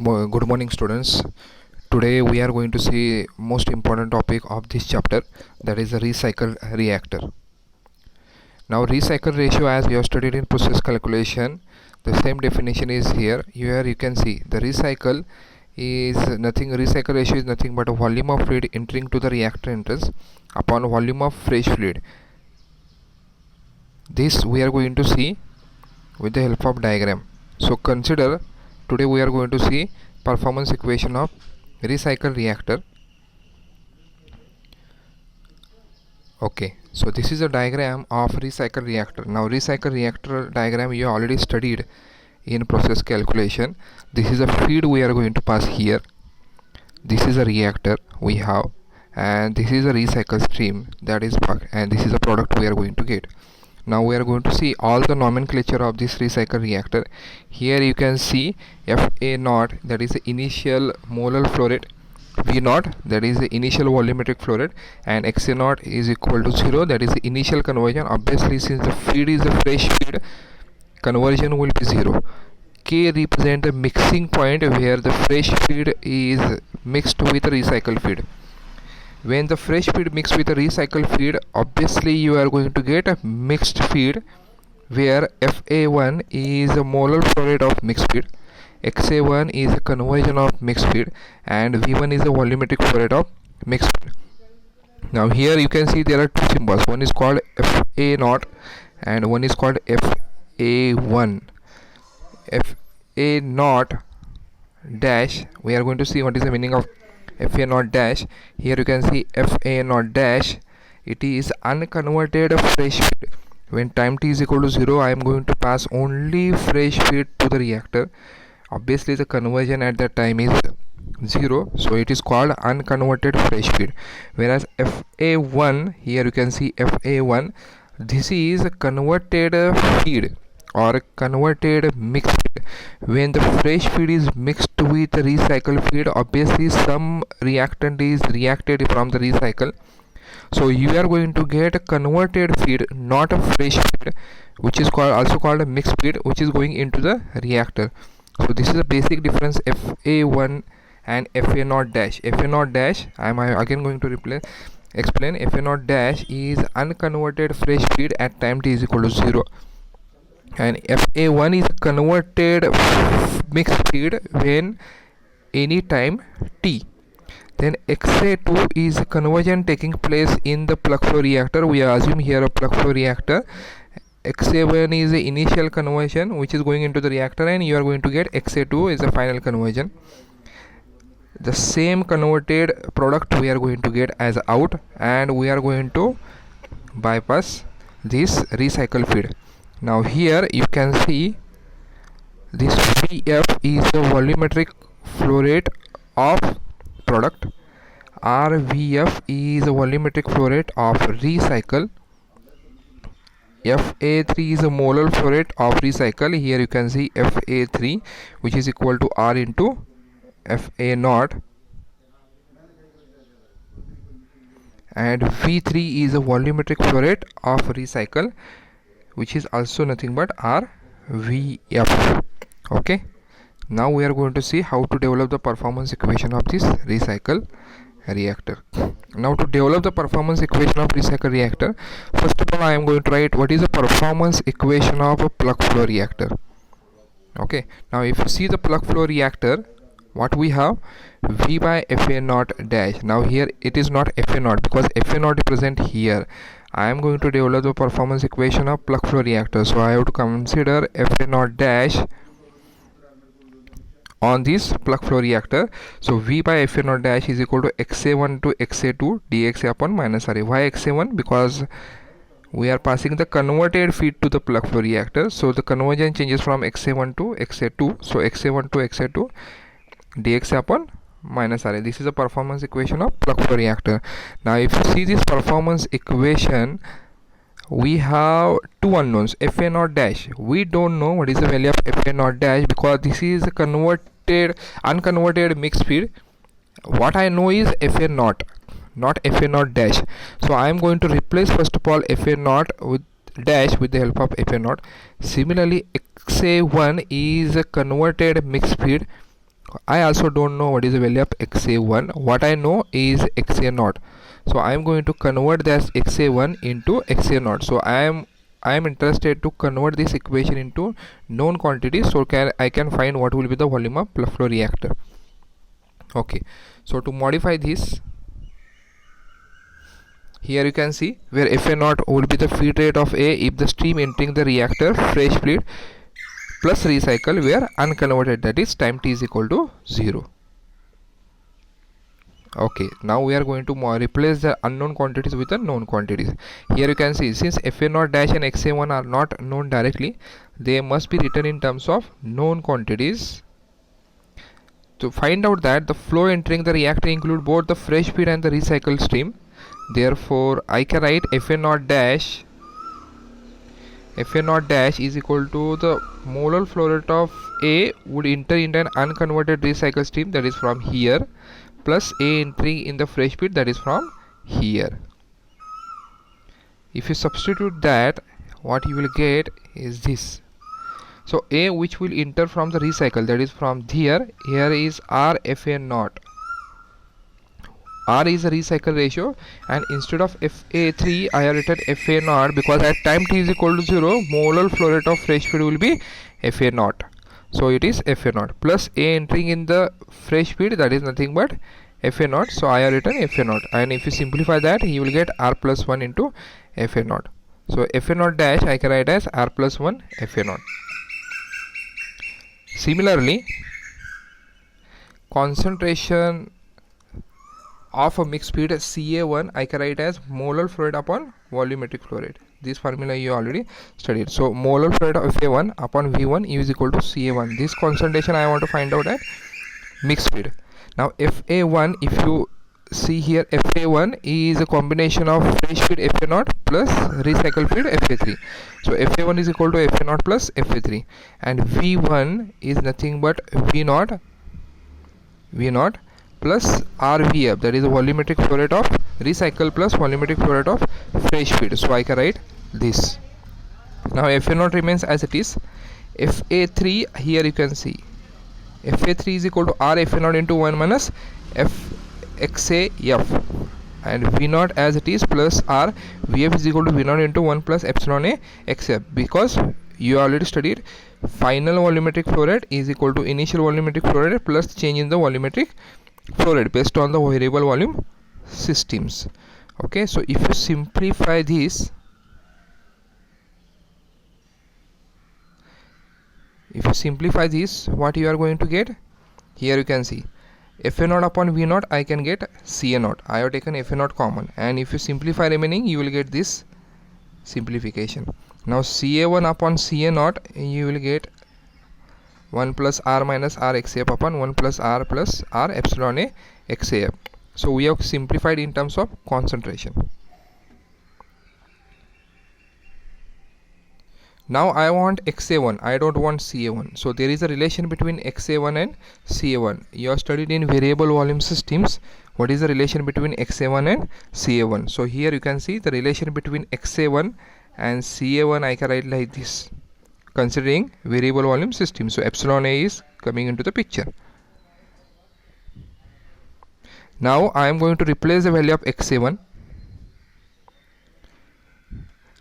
Good morning, students. Today we are going to see most important topic of this chapter, that is the recycle reactor. Now recycle ratio, as we have studied in process calculation, the same definition is here. Here you can see the recycle ratio is nothing but a volume of fluid entering to the reactor entrance upon volume of fresh fluid. This we are going to see with the help of diagram. So consider, today we are going to see performance equation of recycle reactor. Okay, so this is a diagram of recycle reactor. Now recycle reactor diagram you already studied in process calculation. This is a feed we are going to pass here. This is a reactor we have, and this is a recycle stream, that is work, and this is a product we are going to get. Now we are going to see all the nomenclature of this recycle reactor. Here you can see FA0, that is the initial molar flow rate, V0, that is the initial volumetric flow rate, and XA0 is equal to 0, that is the initial conversion. Obviously, since the feed is a fresh feed, conversion will be 0. K represent the mixing point where the fresh feed is mixed with recycled feed. When the fresh feed mixed with a recycled feed, obviously you are going to get a mixed feed where FA1 is a molar flow rate of mixed feed, XA1 is a conversion of mixed feed, and V1 is a volumetric flow rate of mixed feed. Now here you can see there are two symbols. One is called FA0 and one is called FA1. FA0 dash, we are going to see what is the meaning of FA0 dash. Here you can see FA0 dash, it is unconverted fresh feed. When time t is equal to 0, I am going to pass only fresh feed to the reactor. Obviously the conversion at that time is 0, so it is called unconverted fresh feed. Whereas FA1, here you can see FA1, this is a converted feed or converted mixed feed. When the fresh feed is mixed with recycled feed, obviously some reactant is reacted from the recycle, so you are going to get a converted feed, not a fresh feed, which is also called a mixed feed, which is going into the reactor. So this is a basic difference, FA1 and FA0 dash. FA0 dash, I am again going to explain. FA0 dash is unconverted fresh feed at time t is equal to 0, and FA1 is converted mixed feed when any time t. Then XA2 is conversion taking place in the plug flow reactor. We assume here a plug flow reactor. XA1 is the initial conversion which is going into the reactor, and you are going to get XA2 is the final conversion. The same converted product we are going to get as out, and we are going to bypass this recycle feed. Now here you can see this VF is the volumetric flow rate of product, RVF is the volumetric flow rate of recycle, FA3 is a molar flow rate of recycle. Here you can see FA3, which is equal to R into FA0, and V3 is a volumetric flow rate of recycle, which is also nothing but RVF. Okay, now we are going to see how to develop the performance equation of this recycle reactor. Now to develop the performance equation of recycle reactor, first of all I am going to write what is the performance equation of a plug flow reactor. Okay, now if you see the plug flow reactor, what we have, V by FA0 dash. Now here it is not FA0 because FA0 is present here. I am going to develop the performance equation of plug flow reactor, so I have to consider FA0 dash on this plug flow reactor. So V by FA0 dash is equal to XA1 to XA2 dxa upon minus RA. Why XA1? Because we are passing the converted feed to the plug flow reactor, so the conversion changes from XA1 to XA2, so XA1 to XA2 dxa upon minus RA. This is the performance equation of plug flow reactor. Now if you see this performance equation, we have two unknowns. FA0 dash, we don't know what is the value of FA0 dash because this is a unconverted mixed feed. What I know is FA0, not FA0 dash. So I am going to replace first of all FA0 with dash with the help of FA0. Similarly, XA1 is a converted mixed feed I also don't know what is the value of xa1. What I know is xa0. So I am going to convert this xa1 into xa0. So I am interested to convert this equation into known quantities, so I can find what will be the volume of flow reactor. Okay, so to modify this, here you can see where Fa0 would be the feed rate of A if the stream entering the reactor fresh fluid plus recycle were unconverted, that is time t is equal to 0. Okay, now we are going to replace the unknown quantities with the known quantities. Here you can see, since Fa0 dash and Xa1 are not known directly, they must be written in terms of known quantities. To find out that the flow entering the reactor include both the fresh feed and the recycled stream, therefore I can write Fa0 dash is equal to the molar flow rate of A would enter into an unconverted recycled stream, that is from here, plus A entering in the fresh feed, that is from here. If you substitute that, what you will get is this. So A which will enter from the recycle, that is from here is R Fa0. R is a recycle ratio, and instead of Fa3 I have written Fa0 because at time t is equal to 0 molar flow rate of fresh feed will be Fa0. So it is Fa0 plus A entering in the fresh feed, that is nothing but Fa0. So I have written Fa0, and if you simplify that you will get R plus 1 into Fa0. So Fa0 dash I can write as R plus 1 Fa0. Similarly, concentration of a mixed feed Ca1 I can write as molar flow rate upon volumetric flow rate. This formula you already studied. So molar flow rate of Fa1 upon V1 is equal to Ca1. This concentration I want to find out at mixed feed. Now Fa1, if you see here, Fa1 is a combination of fresh feed Fa0 plus recycled feed Fa3. So Fa1 is equal to Fa0 plus Fa3, and V1 is nothing but V0 plus RVF, that is the volumetric flow rate of recycle plus volumetric flow rate of fresh feed. So I can write this. Now Fa0 remains as it is. Fa3, here you can see Fa3 is equal to R Fa0 into 1 minus XAF, and V0 as it is plus R VF is equal to V0 into 1 plus epsilon A XF, because you already studied final volumetric flow rate is equal to initial volumetric flow rate plus change in the volumetric flow rate based on the variable volume systems. Okay, so if you simplify this, what you are going to get? Here you can see Fa0 upon V0 I can get Ca0. I have taken Fa0 common, and if you simplify remaining you will get this simplification. Now Ca1 upon Ca0 you will get 1 plus R minus R XAF upon 1 plus R epsilon A XAF. So we have simplified in terms of concentration. Now I want XA1, I don't want CA1. So there is a relation between XA1 and CA1. You have studied in variable volume systems what is the relation between XA1 and CA1. So here you can see the relation between XA1 and CA1 I can write like this, considering variable volume system. So epsilon A is coming into the picture. Now I am going to replace the value of XA1.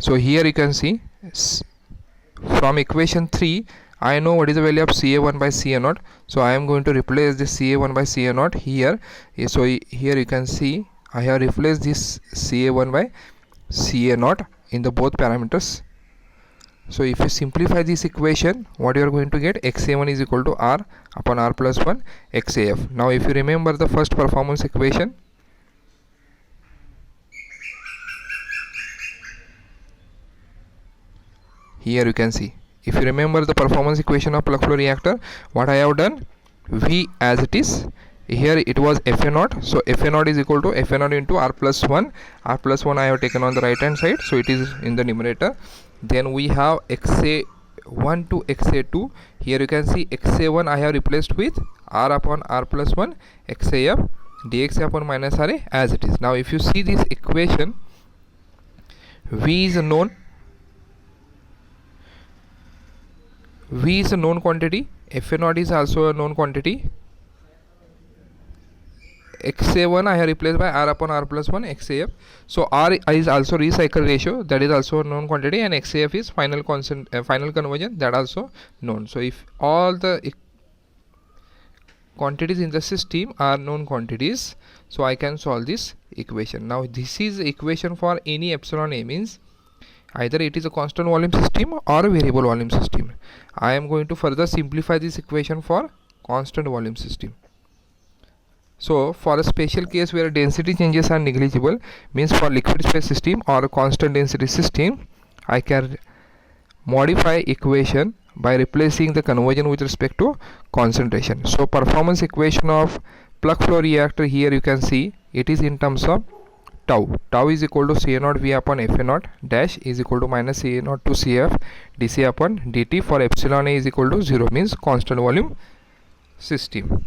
So here you can see from equation 3 I know what is the value of Ca1 by Ca0. So I am going to replace this Ca1 by Ca0 here. So here you can see I have replaced this Ca1 by Ca0 in the both parameters. So if you simplify this equation, what you are going to get, XA1 is equal to R upon R plus 1 XAF. Now if you remember the first performance equation, here you can see, if you remember the performance equation of plug flow reactor, what I have done, V as it is, here it was Fa0, so Fa0 is equal to Fa0 into R plus 1. R plus 1 I have taken on the right hand side, so it is in the numerator. Then we have XA1 to XA2. Here you can see XA1 I have replaced with R upon R plus 1 XAF dx upon minus RA as it is. Now if you see this equation, V is a known quantity, Fa0 is also a known quantity, XA1 I have replaced by R upon R plus 1 XAF. So R is also recycle ratio, that is also a known quantity, and XAF is final constant final conversion, that also known. So if all the quantities in the system are known quantities, so I can solve this equation. Now this is equation for any epsilon A, means either it is a constant volume system or a variable volume system. I am going to further simplify this equation for constant volume system. So for a special case where density changes are negligible, means for liquid space system or a constant density system, I can modify equation by replacing the conversion with respect to concentration. So performance equation of plug flow reactor, here you can see it is in terms of tau. Tau is equal to Ca naught V upon Fa naught dash is equal to minus Ca naught to Cf dc upon dt for epsilon A is equal to 0, means constant volume system.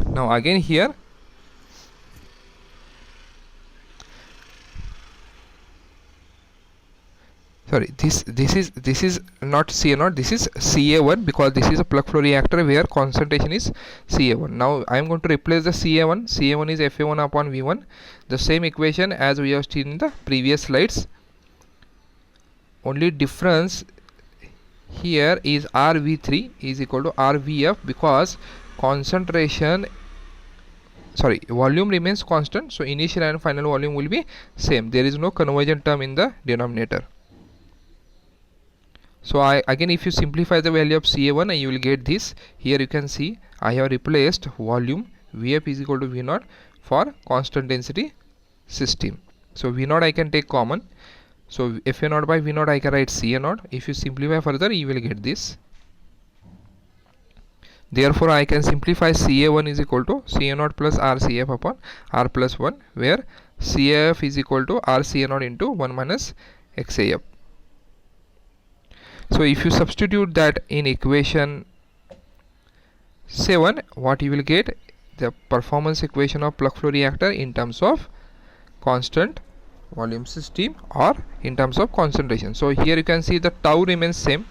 Now again here sorry, this is not Ca naught, this is Ca1, because this is a plug flow reactor where concentration is Ca1. Now I am going to replace the Ca1 is Fa1 upon V1, the same equation as we have seen in the previous slides. Only difference here is RV3 is equal to RVF, because volume remains constant, so initial and final volume will be same. There is no conversion term in the denominator. So again if you simplify the value of Ca1, you will get this. Here you can see I have replaced volume Vf is equal to V naught for constant density system. So V naught I can take common, so Fa naught by V naught I can write Ca naught. If you simplify further, you will get this. Therefore I can simplify Ca1 is equal to Ca naught plus RCF upon R plus 1, where Cf is equal to RCA naught into 1 minus XAF. So if you substitute that in equation 7, what you will get? The performance equation of plug flow reactor in terms of constant volume system or in terms of concentration. So here you can see the tau remains same.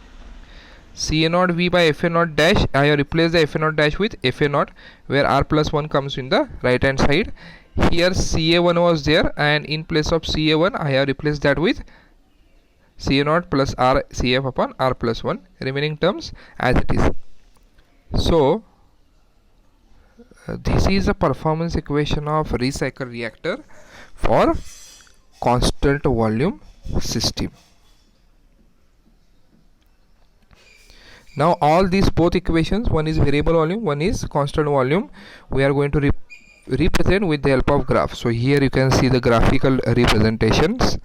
Ca naught V by Fa naught dash, I have replaced the Fa naught dash with Fa naught, where R plus 1 comes in the right hand side. Here Ca1 was there, and in place of Ca1 I have replaced that with Ca naught plus R Cf upon R plus 1, remaining terms as it is. So this is a performance equation of recycle reactor for constant volume system. Now all these both equations, one is variable volume, one is constant volume, we are going to represent with the help of graph. So here you can see the graphical representations.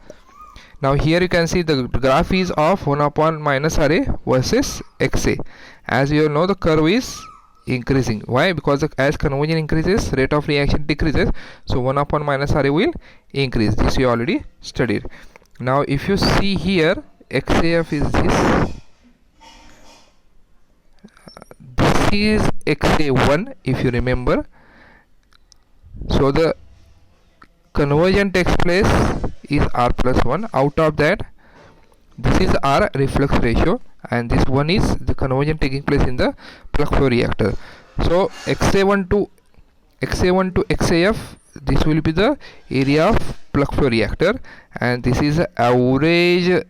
Now here you can see the graph is of 1 upon minus Ra versus Xa. As you know, the curve is increasing. Why? Because as conversion increases, rate of reaction decreases, so 1 upon minus Ra will increase. This you already studied. Now if you see here, XAF is this. This is XA1 if you remember. So the conversion takes place is R plus 1. Out of that, this is R reflux ratio, and this one is the conversion taking place in the plug flow reactor. So XA1 to XAF, this will be the area of plug flow reactor, and this is the average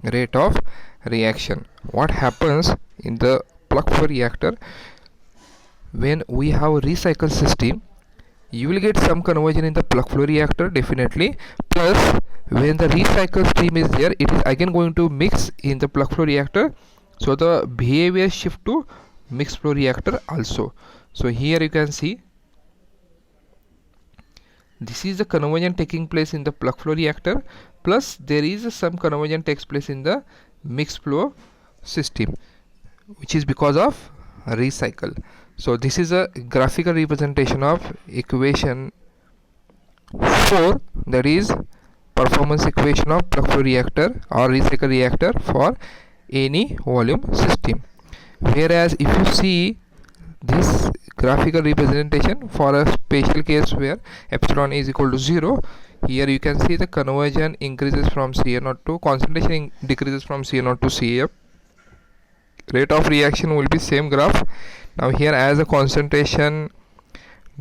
rate of reaction. What happens in the plug flow reactor when we have a recycle system? You will get some conversion in the plug flow reactor definitely, plus when the recycle stream is there, it is again going to mix in the plug flow reactor, so the behavior shift to mixed flow reactor also. So here you can see this is the conversion taking place in the plug flow reactor, plus there is some conversion takes place in the mixed flow system, which is because of recycle. So this is a graphical representation of equation 4, that is performance equation of plug flow reactor or recycle reactor for any volume system. Whereas if you see this graphical representation for a special case where epsilon is equal to 0, here you can see the conversion increases from Ca0 to concentration decreases from Ca0 to Cf. Rate of reaction will be same graph. Now here as a concentration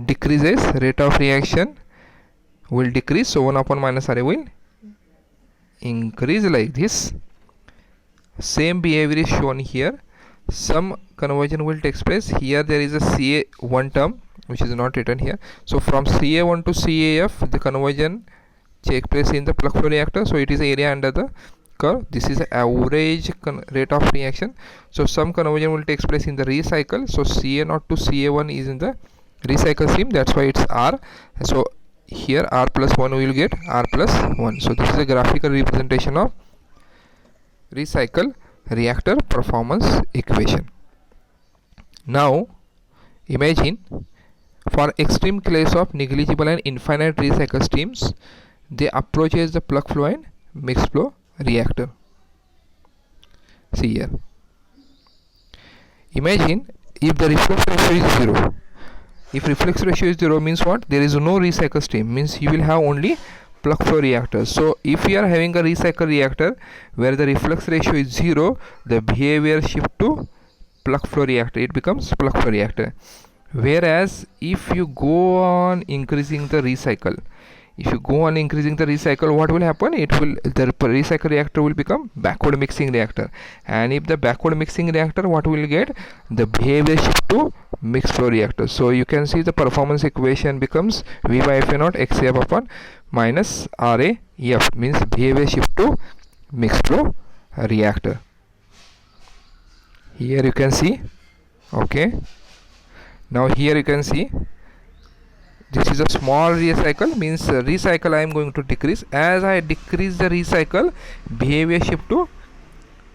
decreases, rate of reaction will decrease, so 1 upon minus RA will increase like this. Same behavior is shown here. Some conversion will take place. Here there is a CA1 term which is not written here, so from CA1 to CAF the conversion take place in the plug flow reactor, so it is area under the curve. This is the average rate of reaction. So some conversion will take place in the recycle, so CA0 to CA1 is in the recycle stream, that's why it's R. So here R plus 1 we will get R plus 1. So this is a graphical representation of recycle reactor performance equation. Now imagine for extreme case of negligible and infinite recycle streams, they approaches the plug flow and mixed flow reactor. See here, imagine if the reflux ratio is 0. If reflux ratio is 0 means what? There is no recycle stream, means you will have only plug flow reactor. So if you are having a recycle reactor where the reflux ratio is 0, the behavior shift to plug flow reactor, it becomes plug flow reactor. Whereas if you go on increasing the recycle, what will happen? The recycle reactor will become backward mixing reactor, and if the backward mixing reactor, what will get? The behavior shift to mixed flow reactor. So you can see the performance equation becomes V by Fa naught XAF upon minus RAF, means behavior shift to mixed flow reactor. Here you can see, okay. Now here you can see this is a small recycle, means recycle I am going to decrease. As I decrease the recycle, behavior shift to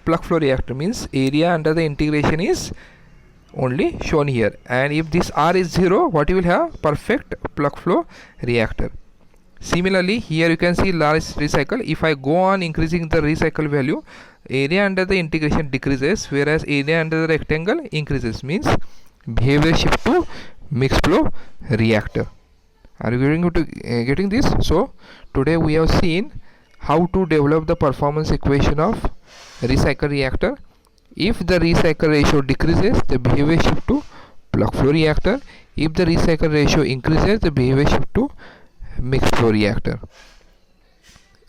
plug flow reactor, means area under the integration is only shown here. And if this R is 0, what you will have? Perfect plug flow reactor. Similarly here you can see large recycle. If I go on increasing the recycle value, area under the integration decreases, whereas area under the rectangle increases, means behavior shift to mixed flow reactor. Are you getting this? So today we have seen how to develop the performance equation of recycle reactor. If the recycle ratio decreases, the behavior shift to plug flow reactor. If the recycle ratio increases, the behavior shift to mixed flow reactor.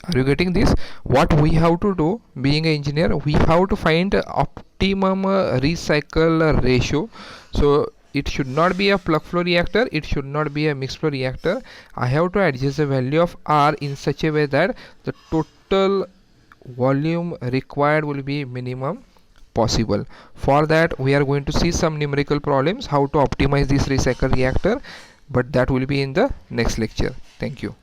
Are you getting this? What we have to do, being an engineer, we have to find optimum recycle ratio. So it should not be a plug flow reactor, it should not be a mixed flow reactor. I have to adjust the value of R in such a way that the total volume required will be minimum possible. For that we are going to see some numerical problems how to optimize this recycle reactor, but that will be in the next lecture. Thank you.